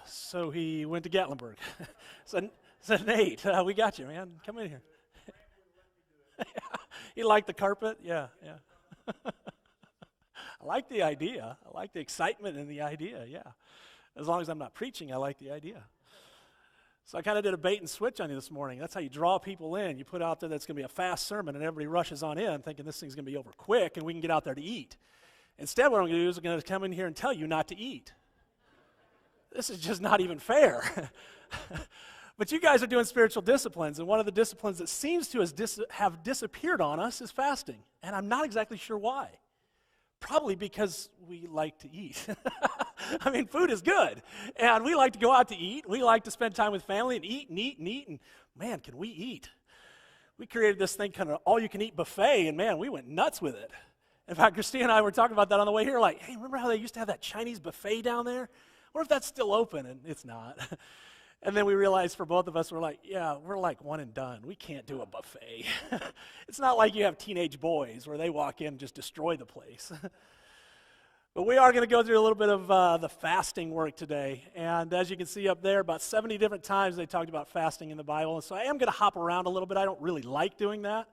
So he went to Gatlinburg. so Nate, we got you, man. Come in here. You like the carpet? Yeah. I like the idea. I like the excitement in the idea, yeah. As long as I'm not preaching, I like the idea. So I kind of did a bait and switch on you this morning. That's how you draw people in. You put out there that it's going to be a fast sermon, and everybody rushes on in thinking this thing's going to be over quick, and we can get out there to eat. Instead, what I'm going to do is I'm going to come in here and tell you not to eat. This is just not even fair. But you guys are doing spiritual disciplines, and one of the disciplines that seems to have disappeared on us is fasting. And I'm not exactly sure why. Probably because we like to eat. I mean, food is good, and we like to go out to eat. We like to spend time with family and eat and eat and eat, and man, can we eat. We created this thing kind of all-you-can-eat buffet, and man, we went nuts with it. In fact, Christine and I were talking about that on the way here, like, hey, remember how they used to have that Chinese buffet down there? I wonder if that's still open, and it's not. And then we realized for both of us, we're like one and done. We can't do a buffet. It's not like you have teenage boys where they walk in and just destroy the place. But we are going to go through a little bit of the fasting work today. And as you can see up there, about 70 different times they talked about fasting in the Bible. And so I am going to hop around a little bit. I don't really like doing that.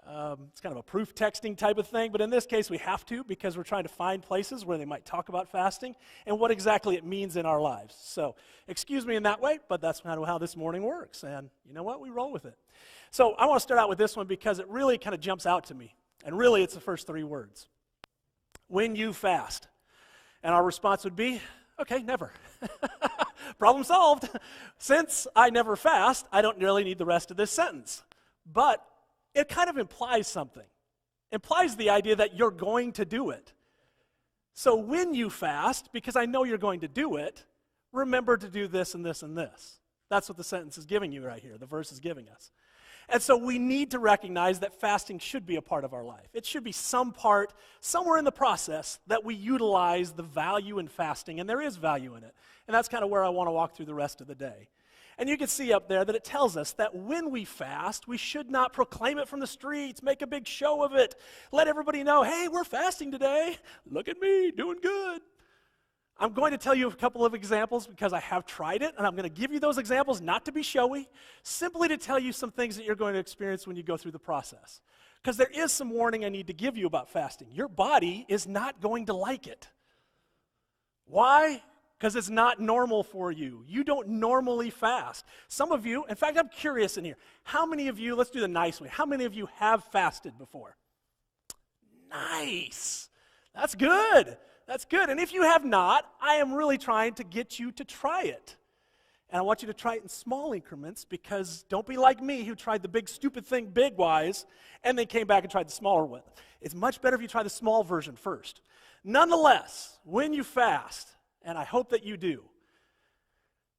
It's kind of a proof texting type of thing, but in this case we have to because we're trying to find places where they might talk about fasting and what exactly it means in our lives. So excuse me in that way, but that's kind of how this morning works, and you know what? We roll with it. So I want to start out with this one because it really kind of jumps out to me, and really it's the first three words. When you fast. And our response would be, okay, never. Problem solved. Since I never fast, I don't really need the rest of this sentence. But it kind of implies something. It implies the idea that you're going to do it. So when you fast, because I know you're going to do it, remember to do this and this and this. That's what the sentence is giving you right here, the verse is giving us. And so we need to recognize that fasting should be a part of our life. It should be some part, somewhere in the process, that we utilize the value in fasting, and there is value in it. And that's kind of where I want to walk through the rest of the day. And you can see up there that it tells us that when we fast, we should not proclaim it from the streets, make a big show of it, let everybody know, hey, we're fasting today. Look at me, doing good. I'm going to tell you a couple of examples because I have tried it, and I'm going to give you those examples not to be showy, simply to tell you some things that you're going to experience when you go through the process. Because there is some warning I need to give you about fasting. Your body is not going to like it. Why? Because it's not normal for you. You don't normally fast. Some of you, in fact, I'm curious in here, how many of you, let's do the nice way, how many of you have fasted before? Nice. That's good. That's good. And if you have not, I am really trying to get you to try it. And I want you to try it in small increments because don't be like me who tried the big stupid thing big-wise and then came back and tried the smaller one. It's much better if you try the small version first. Nonetheless, when you fast, and I hope that you do.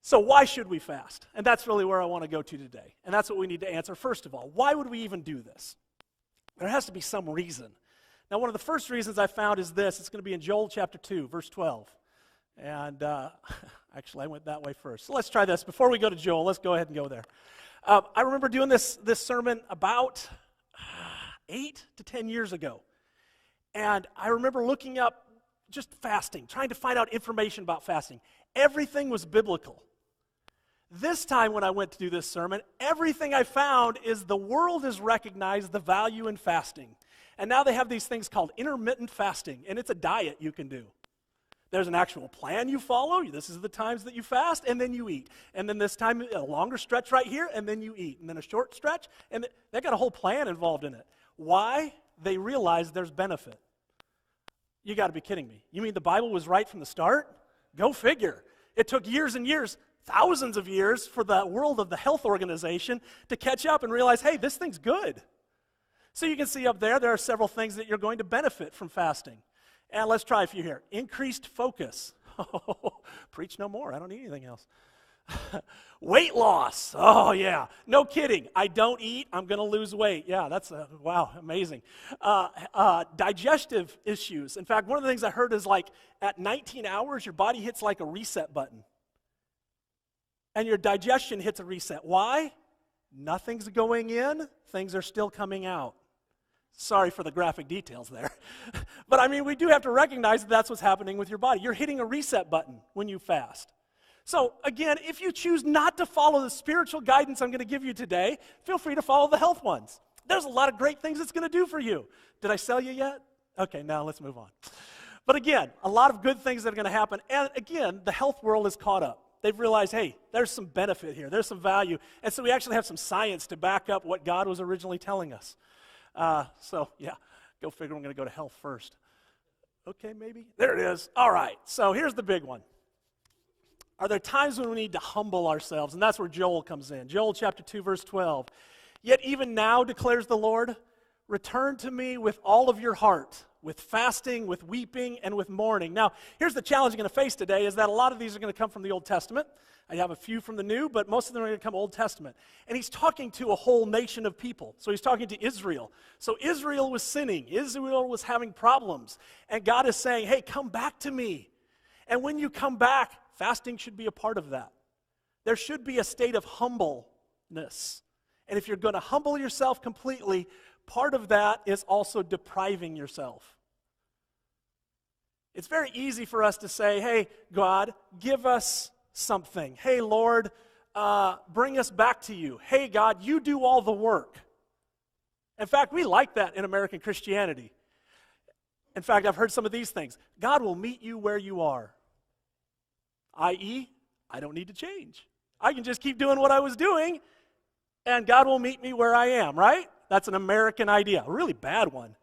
So why should we fast? And that's really where I want to go to today. And that's what we need to answer first of all. Why would we even do this? There has to be some reason. Now, one of the first reasons I found is this. It's going to be in Joel chapter 2, verse 12. And actually, I went that way first. So let's try this. Before we go to Joel, let's go ahead and go there. I remember doing this sermon about 8 to 10 years ago. And I remember looking up just fasting, trying to find out information about fasting. Everything was biblical. This time when I went to do this sermon, everything I found is the world has recognized the value in fasting. And now they have these things called intermittent fasting, and it's a diet you can do. There's an actual plan you follow. This is the times that you fast, and then you eat. And then this time, a longer stretch right here, and then you eat. And then a short stretch, and they got a whole plan involved in it. Why? They realize there's benefit. You got to be kidding me. You mean the Bible was right from the start? Go figure. It took years and years, thousands of years, for the world of the health organization to catch up and realize, hey, this thing's good. So you can see up there are several things that you're going to benefit from fasting. And let's try a few here. Increased focus. Preach no more. I don't need anything else. Weight loss. Oh, yeah. No kidding. I don't eat. I'm going to lose weight. Yeah, that's, wow, amazing. Digestive issues. In fact, one of the things I heard is like at 19 hours, your body hits like a reset button. And your digestion hits a reset. Why? Nothing's going in. Things are still coming out. Sorry for the graphic details there. But I mean, we do have to recognize that that's what's happening with your body. You're hitting a reset button when you fast. So again, if you choose not to follow the spiritual guidance I'm going to give you today, feel free to follow the health ones. There's a lot of great things it's going to do for you. Did I sell you yet? Okay, now let's move on. But again, a lot of good things that are going to happen. And again, the health world is caught up. They've realized, hey, there's some benefit here. There's some value. And so we actually have some science to back up what God was originally telling us. So yeah, go figure I'm going to go to health first. Okay, maybe. There it is. All right, so here's the big one. Are there times when we need to humble ourselves? And that's where Joel comes in. Joel chapter 2, verse 12. Yet even now, declares the Lord, return to me with all of your heart, with fasting, with weeping, and with mourning. Now, here's the challenge you're going to face today is that a lot of these are going to come from the Old Testament. I have a few from the New, but most of them are going to come Old Testament. And he's talking to a whole nation of people. So he's talking to Israel. So Israel was sinning. Israel was having problems. And God is saying, hey, come back to me. And when you come back, fasting should be a part of that. There should be a state of humbleness. And if you're going to humble yourself completely, part of that is also depriving yourself. It's very easy for us to say, hey, God, give us something. Hey, Lord, bring us back to you. Hey, God, you do all the work. In fact, we like that in American Christianity. In fact, I've heard some of these things. God will meet you where you are. I.e., I don't need to change. I can just keep doing what I was doing, and God will meet me where I am, right? That's an American idea, a really bad one.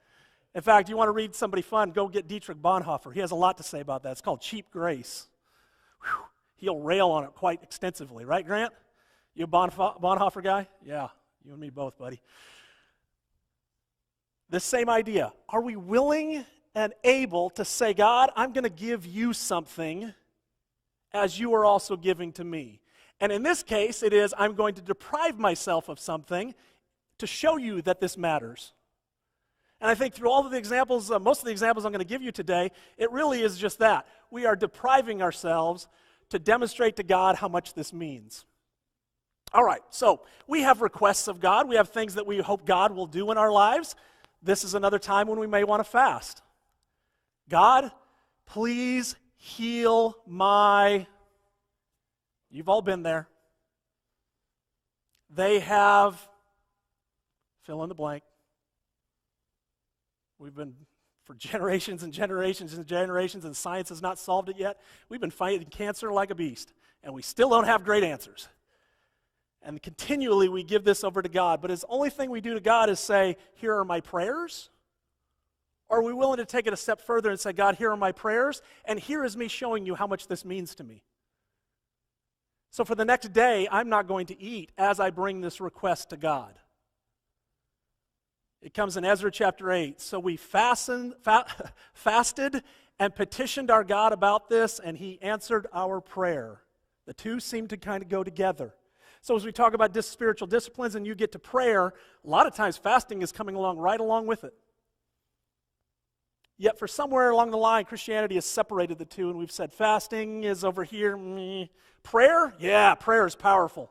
In fact, you want to read somebody fun, go get Dietrich Bonhoeffer. He has a lot to say about that. It's called Cheap Grace. Whew. He'll rail on it quite extensively, right, Grant? You a Bonhoeffer guy? Yeah, you and me both, buddy. This same idea. Are we willing and able to say, God, I'm going to give you something as you are also giving to me? And in this case, it is, I'm going to deprive myself of something to show you that this matters. And I think through all of the examples, most of the examples I'm going to give you today, it really is just that. We are depriving ourselves to demonstrate to God how much this means. All right, so we have requests of God. We have things that we hope God will do in our lives. This is another time when we may want to fast. God, please heal my... You've all been there. They have... Fill in the blank. We've been, for generations and generations and generations, and science has not solved it yet. We've been fighting cancer like a beast, and we still don't have great answers. And continually we give this over to God, but the only thing we do to God is say, here are my prayers. Or are we willing to take it a step further and say, God, here are my prayers, and here is me showing you how much this means to me. So for the next day, I'm not going to eat as I bring this request to God. It comes in Ezra chapter 8. So we fasted and petitioned our God about this, and he answered our prayer. The two seem to kind of go together. So as we talk about spiritual disciplines and you get to prayer, a lot of times fasting is coming along right along with it. Yet for somewhere along the line, Christianity has separated the two, and we've said fasting is over here. Prayer? Yeah, prayer is powerful.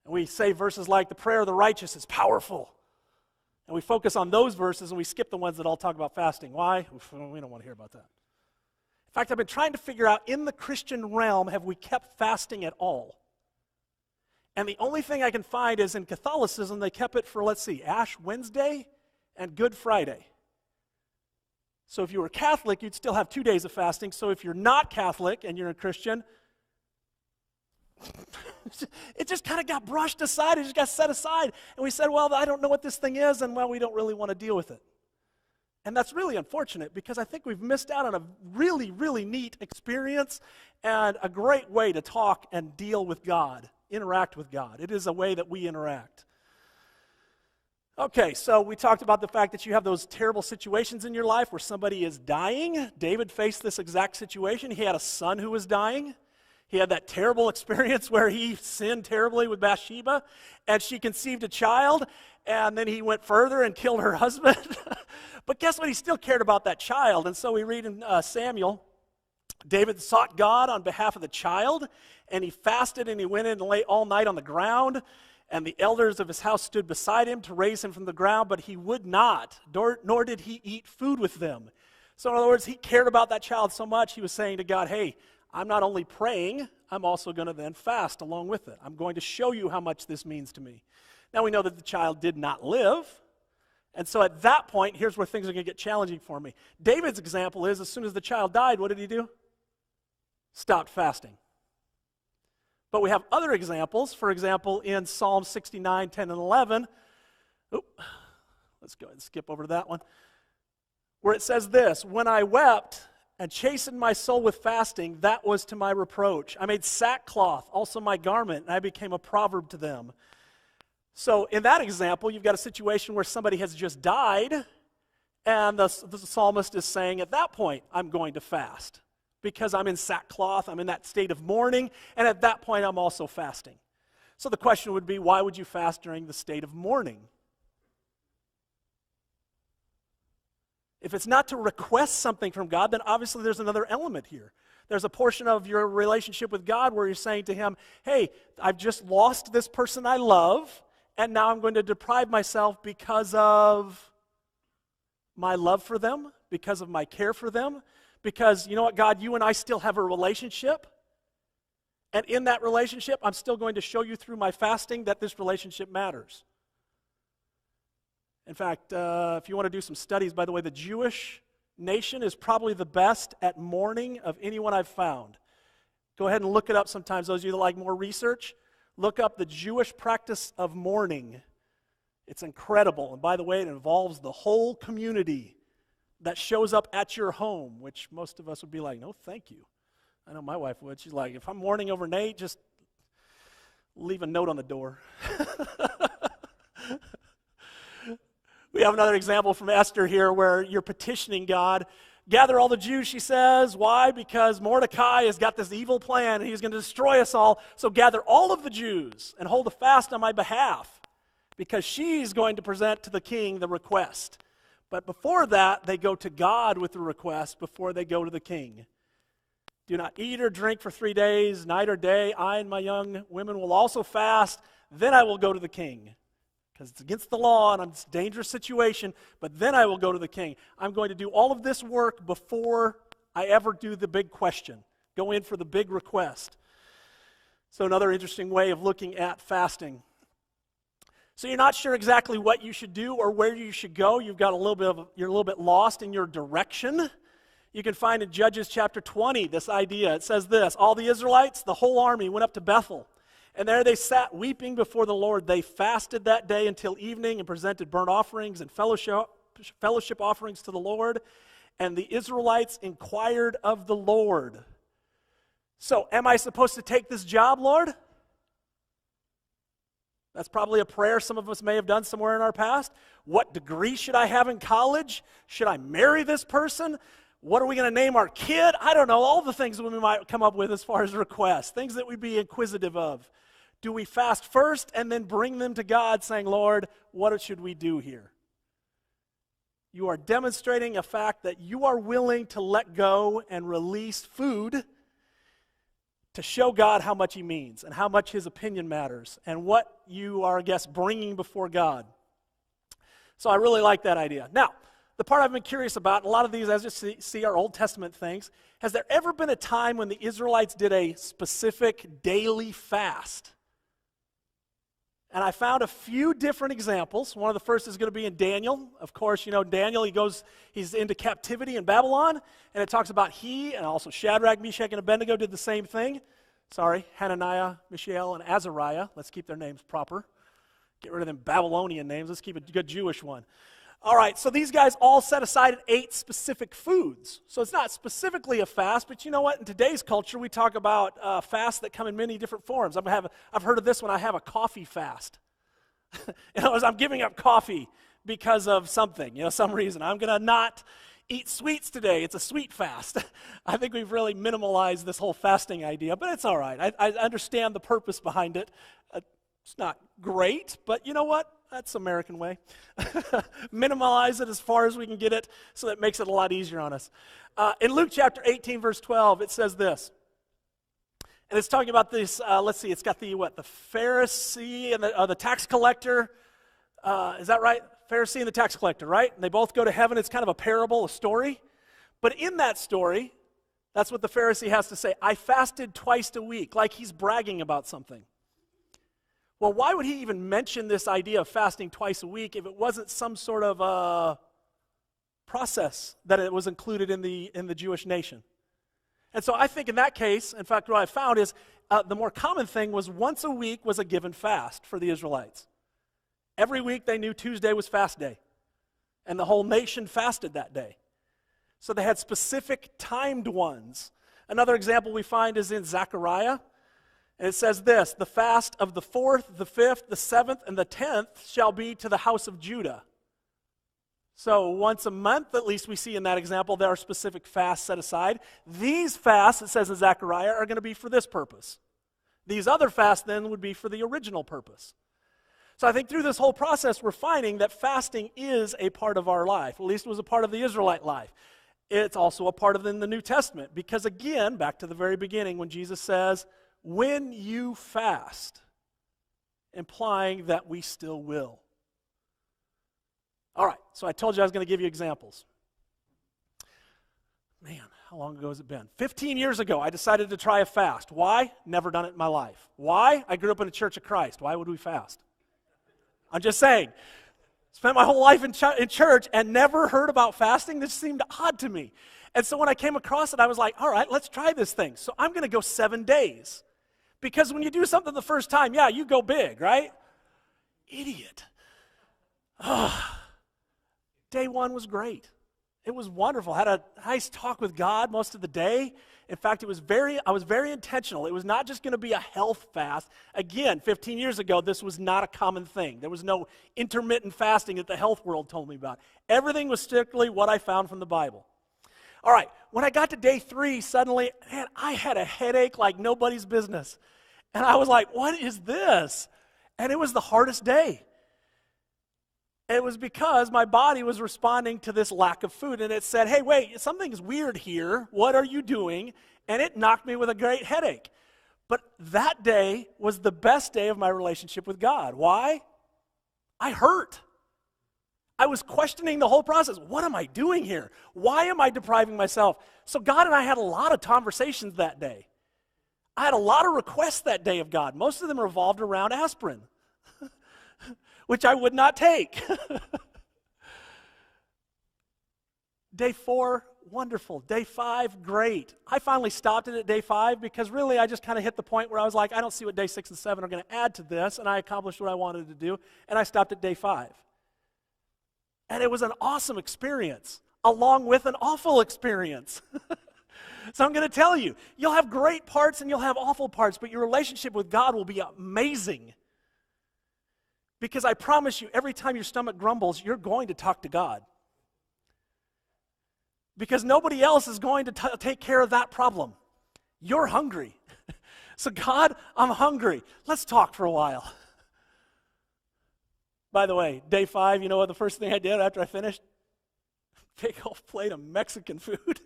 And we say verses like the prayer of the righteous is powerful. And we focus on those verses and we skip the ones that all talk about fasting. Why? We don't want to hear about that. In fact, I've been trying to figure out, in the Christian realm, have we kept fasting at all? And the only thing I can find is in Catholicism, they kept it for, let's see, Ash Wednesday and Good Friday. So if you were Catholic, you'd still have 2 days of fasting. So if you're not Catholic and you're a Christian, it just kind of got brushed aside. It just got set aside. And we said, well, I don't know what this thing is, and well, we don't really want to deal with it. And that's really unfortunate, because I think we've missed out on a really, really neat experience and a great way to talk and deal with God, interact with God. It is a way that we interact. Okay, so we talked about the fact that you have those terrible situations in your life where somebody is dying. David faced this exact situation. He had a son who was dying. He had that terrible experience where he sinned terribly with Bathsheba, and she conceived a child, and then he went further and killed her husband. But guess what? He still cared about that child. And so we read in Samuel, David sought God on behalf of the child, and he fasted, and he went in and lay all night on the ground, and the elders of his house stood beside him to raise him from the ground, but he would not, nor did he eat food with them. So in other words, he cared about that child so much, he was saying to God, hey, I'm not only praying, I'm also going to then fast along with it. I'm going to show you how much this means to me. Now we know that the child did not live, and so at that point, here's where things are going to get challenging for me. David's example is, as soon as the child died, what did he do? Stopped fasting. But we have other examples. For example, in Psalm 69, 10, and 11, let's go ahead and skip over to that one, where it says this, when I wept and chastened my soul with fasting, that was to my reproach. I made sackcloth also my garment, and I became a proverb to them. So in that example, you've got a situation where somebody has just died, and the psalmist is saying, at that point, I'm going to fast, because I'm in sackcloth, I'm in that state of mourning, and at that point, I'm also fasting. So the question would be, why would you fast during the state of mourning? If it's not to request something from God, then obviously there's another element here. There's a portion of your relationship with God where you're saying to him, hey, I've just lost this person I love, and now I'm going to deprive myself because of my love for them, because of my care for them, because, you know what, God, you and I still have a relationship, and in that relationship, I'm still going to show you through my fasting that this relationship matters. In fact, if you want to do some studies, by the way, the Jewish nation is probably the best at mourning of anyone I've found. Go ahead and look it up sometimes. Those of you that like more research, look up the Jewish practice of mourning. It's incredible. And by the way, it involves the whole community that shows up at your home, which most of us would be like, no, thank you. I know my wife would. She's like, if I'm mourning over Nate, just leave a note on the door. We have another example from Esther here where you're petitioning God. Gather all the Jews, she says. Why? Because Mordecai has got this evil plan and he's going to destroy us all. So gather all of the Jews and hold a fast on my behalf because she's going to present to the king the request. But before that, they go to God with the request before they go to the king. Do not eat or drink for 3 days, night or day. I and my young women will also fast. Then I will go to the king. Because it's against the law and it's a dangerous situation, but then I will go to the king. I'm going to do all of this work before I ever do the big question, go in for the big request. So another interesting way of looking at fasting. So you're not sure exactly what you should do or where you should go. You're a little bit lost in your direction. You can find in Judges chapter 20 this idea. It says this, all the Israelites, the whole army went up to Bethel. And there they sat weeping before the Lord. They fasted that day until evening and presented burnt offerings and fellowship offerings to the Lord. And the Israelites inquired of the Lord. So, am I supposed to take this job, Lord? That's probably a prayer some of us may have done somewhere in our past. What degree should I have in college? Should I marry this person? What are we going to name our kid? I don't know. All the things that we might come up with as far as requests, things that we'd be inquisitive of. Do we fast first and then bring them to God saying, Lord, what should we do here? You are demonstrating a fact that you are willing to let go and release food to show God how much he means and how much his opinion matters and what you are, I guess, bringing before God. So I really like that idea. Now, the part I've been curious about, and a lot of these, as you see, are Old Testament things. Has there ever been a time when the Israelites did a specific daily fast? And I found a few different examples. One of the first is going to be in Daniel. Of course, you know, Daniel, he's into captivity in Babylon, and it talks about he, and also Shadrach, Meshach, and Abednego did the same thing. Sorry, Hananiah, Mishael, and Azariah. Let's keep their names proper. Get rid of them Babylonian names. Let's keep a good Jewish one. All right, so these guys all set aside and ate specific foods. So it's not specifically a fast, but you know what? In today's culture, we talk about fasts that come in many different forms. I've heard of this one. I have a coffee fast. In other words, I'm giving up coffee because of something, some reason. I'm going to not eat sweets today. It's a sweet fast. I think we've really minimalized this whole fasting idea, but it's all right. I understand the purpose behind it. It's not great, but you know what? That's the American way. Minimize it as far as we can get it so that it makes it a lot easier on us. In Luke chapter 18, verse 12, it says this. And it's talking about this, let's see, it's got the Pharisee and the tax collector. Is that right? Pharisee and the tax collector, right? And they both go to heaven. It's kind of a parable, a story. But in that story, That's what the Pharisee has to say. I fasted twice a week, like he's bragging about something. Well, why would he even mention this idea of fasting twice a week if it wasn't some sort of process that it was included in the Jewish nation? And so I think in that case, in fact, what I found is the more common thing was once a week was a given fast for the Israelites. Every week they knew Tuesday was fast day, and the whole nation fasted that day. So they had specific timed ones. Another example we find is in Zechariah, and it says this, the fast of the 4th, the 5th, the 7th, and the 10th shall be to the house of Judah. So once a month, at least we see in that example, there are specific fasts set aside. These fasts, it says in Zechariah, are going to be for this purpose. These other fasts then would be for the original purpose. So I think through this whole process, we're finding that fasting is a part of our life. At least it was a part of the Israelite life. It's also a part of in the New Testament. Because again, back to the very beginning, when Jesus says, when you fast, implying that we still will. All right, so I told you I was going to give you examples. Man, how long ago has it been? 15 years ago, I decided to try a fast. Why? Never done it in my life. Why? I grew up in a Church of Christ. Why would we fast? I'm just saying. Spent my whole life in church and never heard about fasting. This seemed odd to me. And so when I came across it, I was like, all right, let's try this thing. So I'm going to go 7 days. Because when you do something the first time, yeah, you go big, right? Idiot. Day one was great. It was wonderful. Had a nice talk with God most of the day. In fact, I was very intentional. It was not just going to be a health fast. Again, 15 years ago, this was not a common thing. There was no intermittent fasting that the health world told me about. Everything was strictly what I found from the Bible. All right, when I got to day 3, suddenly, man, I had a headache like nobody's business. And I was like, what is this? And it was the hardest day. It was because my body was responding to this lack of food. And it said, hey, wait, something's weird here. What are you doing? And it knocked me with a great headache. But that day was the best day of my relationship with God. Why? I hurt. I was questioning the whole process. What am I doing here? Why am I depriving myself? So God and I had a lot of conversations that day. I had a lot of requests that day of God. Most of them revolved around aspirin, which I would not take. Day 4, wonderful. Day 5, great. I finally stopped it at day 5 because really I just kind of hit the point where I was like, I don't see what day 6 and 7 are going to add to this, and I accomplished what I wanted to do, and I stopped at day 5. And it was an awesome experience, along with an awful experience. So I'm going to tell you, you'll have great parts and you'll have awful parts, but your relationship with God will be amazing. Because I promise you, every time your stomach grumbles, you're going to talk to God. Because nobody else is going to take care of that problem. You're hungry. So God, I'm hungry. Let's talk for a while. By the way, day 5, you know what the first thing I did after I finished? Big old plate of Mexican food.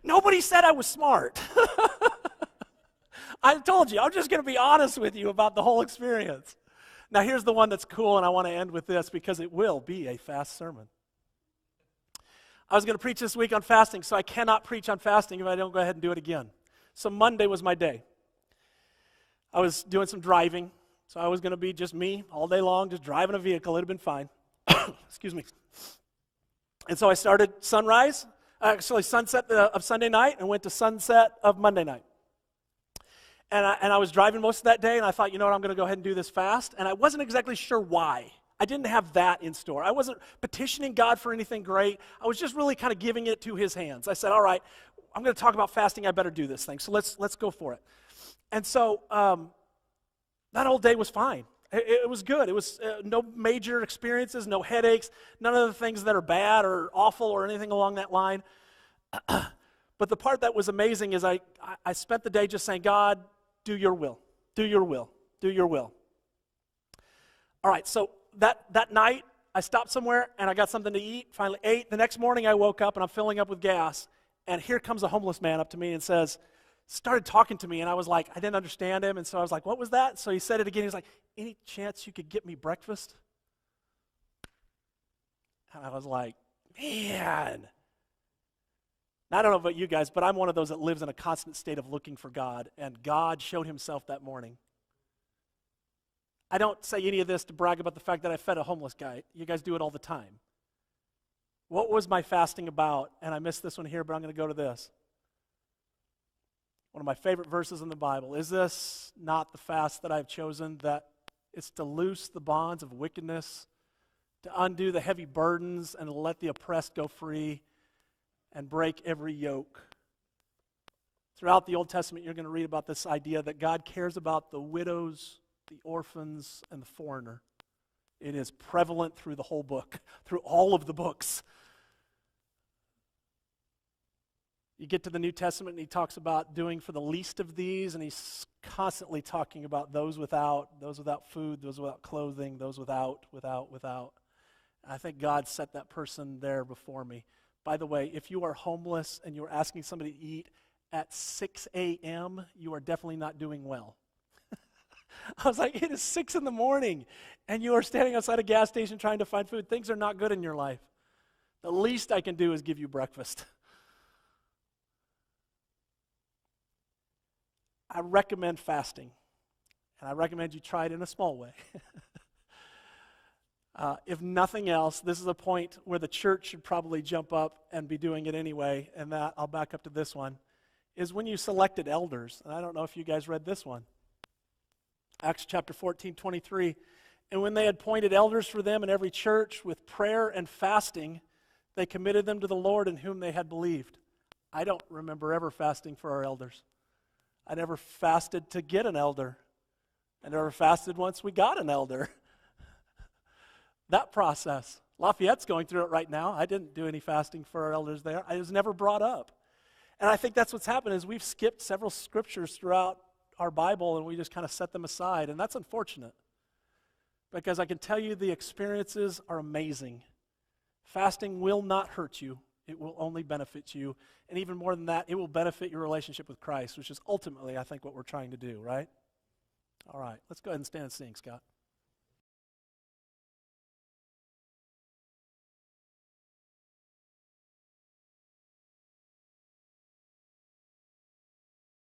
Nobody said I was smart. I told you, I'm just going to be honest with you about the whole experience. Now here's the one that's cool, and I want to end with this because it will be a fast sermon. I was going to preach this week on fasting, so I cannot preach on fasting if I don't go ahead and do it again. So Monday was my day. I was doing some driving, so I was going to be just me all day long, just driving a vehicle. It would have been fine. Excuse me. And so I started sunset of Sunday night and went to sunset of Monday night. And I was driving most of that day, and I thought, you know what, I'm going to go ahead and do this fast. And I wasn't exactly sure why. I didn't have that in store. I wasn't petitioning God for anything great. I was just really kind of giving it to his hands. I said, all right, I'm going to talk about fasting. I better do this thing. So let's go for it. And so that whole day was fine. It was good. It was no major experiences, no headaches, none of the things that are bad or awful or anything along that line. But the part that was amazing is I spent the day just saying, God, do your will, do your will, do your will. All right, so that night, I stopped somewhere and I got something to eat, finally ate. The next morning I woke up and I'm filling up with gas, and here comes a homeless man up to me and started talking to me, and I was like, I didn't understand him, and so I was like, what was that? So he said it again. He was like, any chance you could get me breakfast? And I was like, man. I don't know about you guys, but I'm one of those that lives in a constant state of looking for God, and God showed himself that morning. I don't say any of this to brag about the fact that I fed a homeless guy. You guys do it all the time. What was my fasting about? And I missed this one here, but I'm going to go to this. One of my favorite verses in the Bible. Is this not the fast that I've chosen, that it's to loose the bonds of wickedness, to undo the heavy burdens, and to let the oppressed go free, and break every yoke? Throughout the Old Testament, you're going to read about this idea that God cares about the widows, the orphans, and the foreigner. It is prevalent through the whole book, through all of the books. You get to the New Testament and he talks about doing for the least of these, and he's constantly talking about those without food, those without clothing, those without. And I think God set that person there before me. By the way, if you are homeless and you're asking somebody to eat at 6 a.m., you are definitely not doing well. I was like, it is 6 in the morning, and you are standing outside a gas station trying to find food. Things are not good in your life. The least I can do is give you breakfast. I recommend fasting, and I recommend you try it in a small way. If nothing else, this is a point where the church should probably jump up and be doing it anyway, and that, I'll back up to this one, is when you selected elders. And I don't know if you guys read this one. Acts chapter 14:23. And when they had appointed elders for them in every church with prayer and fasting, they committed them to the Lord in whom they had believed. I don't remember ever fasting for our elders. I never fasted to get an elder. I never fasted once we got an elder. That process. Lafayette's going through it right now. I didn't do any fasting for our elders there. It was never brought up. And I think that's what's happened is we've skipped several scriptures throughout our Bible and we just kind of set them aside. And that's unfortunate. Because I can tell you the experiences are amazing. Fasting will not hurt you. It will only benefit you. And even more than that, it will benefit your relationship with Christ, which is ultimately, I think, what we're trying to do, right? All right, let's go ahead and stand and sing, Scott.